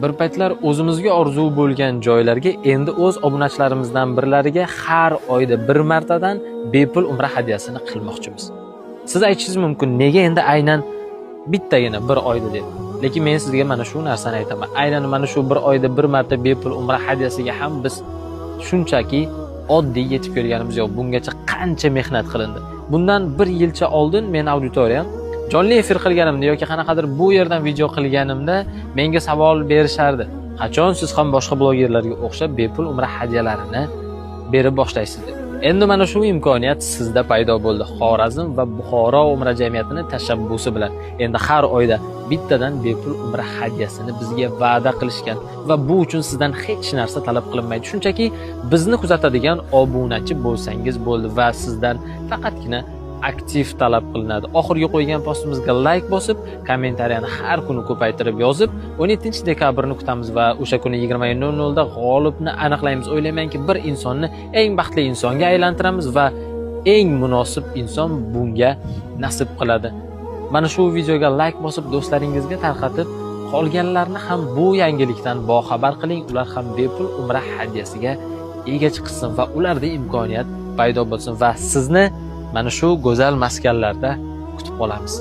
Bir paytlar o'zimizga orzu bo'lgan joylarga endi o'z obunachilarimizdan birlariga har oyda bir martadan bepul umra hadyasini qilmoqchimiz. Siz aytishingiz mumkin, nega endi aynan bittagina bir oyda deb. Lekin men sizga mana shu narsani aytaman. Aynan mana shu bir oyda bir marta bepul umra hadyasiga ham biz shunchaki oddiy yetib kelganimiz yo'q. Bungacha qancha mehnat qilindi. Bundan bir yilcha oldin men auditoriyam jonli efir qilganimda yoki qanaqadir bu yerdan video qilganimda menga savol berishardi. Qachon siz ham boshqa blogerlarga o'xshab bepul umra hadyalarini berib boshlaysiz deb. Endi mana shu imkoniyat sizda paydo bo'ldi. Xorazm va Buxoro umra jamiyatining tashabbusi bilan endi har oyda bittadan bepul umra hadyasini bizga va'da qilishgan va bu uchun sizdan hech narsa talab qilinmaydi. Shunchaki bizni kuzatadigan obunachi bo'lsangiz bo'ldi va sizdan faqatgina aktiv talab qilinadi. Oxirgi qo'ygan postimizga like bosib, kommentariyani har kuni ko'paytirib yozib, 17-dekabrni kutamiz va o'sha kuni 20:00 da g'olibni aniqlaymiz. O'ylaymanki, bir insonni eng baxtli insonga aylantiramiz va eng munosib inson bunga nasib qiladi. Mana shu videoga like bosib, do'stlaringizga tarqatib, qolganlarni ham bu yangilikdan boxabar qiling. Ular ham bepul umra hadyasiga ega chiqsin va ularda imkoniyat paydo bo'lsin va sizni mana shu go'zal maskanlarda kutib qolamiz.